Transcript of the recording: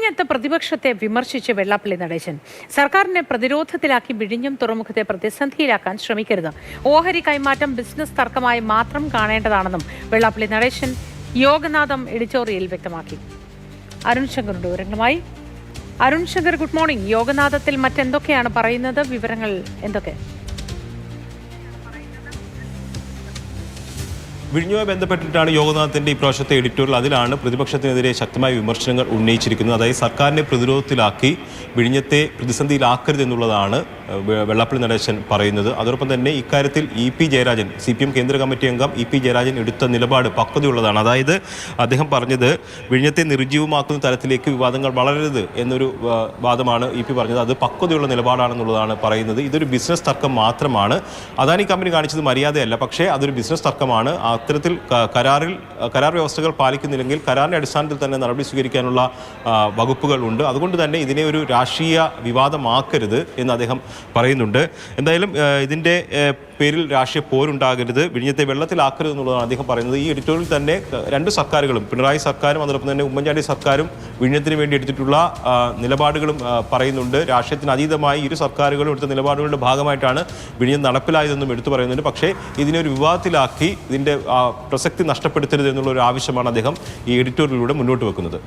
വിഴിഞ്ഞത്ത് പ്രതിപക്ഷത്തെ വിമർശിച്ച് വെള്ളാപ്പള്ളി നടേശൻ. സർക്കാരിനെ പ്രതിരോധത്തിലാക്കി വിഴിഞ്ഞം തുറമുഖത്തെ പ്രതിസന്ധിയിലാക്കാൻ ശ്രമിക്കരുത്. ഓഹരി കൈമാറ്റം ബിസിനസ് തർക്കമായി മാത്രം കാണേണ്ടതാണെന്നും വെള്ളാപ്പള്ളി നടേശൻ യോഗനാഥം എഡിറ്റോറിയൽ വ്യക്തമാക്കി. അരുൺ ശങ്കറുടെ വിവരങ്ങളുമായി. Arun Shankar, good morning. യോഗനാഥത്തിൽ മറ്റെന്തൊക്കെയാണ് പറയുന്നത്? വിവരങ്ങൾ എന്തൊക്കെ? വിഴിഞ്ഞുമായി ബന്ധപ്പെട്ടിട്ടാണ് യോഗനാഥിൻ്റെ ഇപ്രാവശ്യത്തെ എഡിറ്റോറിയൽ. അതിലാണ് പ്രതിപക്ഷത്തിനെതിരെ ശക്തമായ വിമർശനങ്ങൾ ഉന്നയിച്ചിരിക്കുന്നത്. അതായത് സർക്കാരിനെ പ്രതിരോധത്തിലാക്കി വിഴിഞ്ഞത്തെ പ്രതിസന്ധിയിലാക്കരുത് എന്നുള്ളതാണ് വെള്ളാപ്പള്ളി നടേശൻ പറയുന്നത്. അതോടൊപ്പം തന്നെ ഇക്കാര്യത്തിൽ ഇ.പി. ജയരാജൻ, CPM കേന്ദ്ര കമ്മിറ്റി അംഗം ഇ.പി. ജയരാജൻ എടുത്ത നിലപാട് പക്വതയുള്ളതാണ്. അതായത് അദ്ദേഹം പറഞ്ഞത് വിഴിഞ്ഞത്തെ നിർജ്ജീവമാക്കുന്ന തരത്തിലേക്ക് വിവാദങ്ങൾ വളരരുത് എന്നൊരു വാദമാണ് ഇ.പി. പറഞ്ഞത്. അത് പക്വതയുള്ള നിലപാടാണെന്നുള്ളതാണ് പറയുന്നത്. ഇതൊരു ബിസിനസ് തർക്കം മാത്രമാണ്. അദാനി കമ്പനി കാണിച്ചത് മര്യാദയല്ല, പക്ഷേ അതൊരു ബിസിനസ് തർക്കമാണ്. അത്തരത്തിൽ കരാർ വ്യവസ്ഥകൾ പാലിക്കുന്നില്ലെങ്കിൽ കരാറിൻ്റെ അടിസ്ഥാനത്തിൽ തന്നെ നടപടി സ്വീകരിക്കാനുള്ള വകുപ്പുകൾ ഉണ്ട്. അതുകൊണ്ട് തന്നെ ഇതിനെ ഒരു രാഷ്ട്രീയ വിവാദമാക്കരുത് എന്ന് അദ്ദേഹം പറയുന്നുണ്ട്. എന്തായാലും ഇതിൻ്റെ പേരിൽ രാഷ്ട്രീയ പോരുണ്ടാകരുത്, വിഴിഞ്ഞത്തെ വെള്ളത്തിലാക്കരുത് എന്നുള്ളതാണ് അദ്ദേഹം പറയുന്നത്. ഈ എഡിറ്റോറിയൽ തന്നെ രണ്ട് സർക്കാരുകളും, പിണറായി സർക്കാരും അതോടൊപ്പം തന്നെ ഉമ്മൻചാണ്ടി സർക്കാരും വിഴിഞ്ഞത്തിന് വേണ്ടി എടുത്തിട്ടുള്ള നിലപാടുകളും പറയുന്നുണ്ട്. രാഷ്ട്രീയത്തിന് അതീതമായി ഇരു സർക്കാരുകളും എടുത്ത നിലപാടുകളുടെ ഭാഗമായിട്ടാണ് വിഴിഞ്ഞം നടപ്പിലായതെന്നും എടുത്തു പറയുന്നുണ്ട്. പക്ഷേ ഇതിനെ ഒരു വിവാദത്തിലാക്കി ഇതിൻ്റെ പ്രസക്തി നഷ്ടപ്പെടുത്തരുത് എന്നുള്ള ഒരു ആവശ്യമാണ് അദ്ദേഹം ഈ എഡിറ്റോറിയലിലൂടെ മുന്നോട്ട് വെക്കുന്നത്.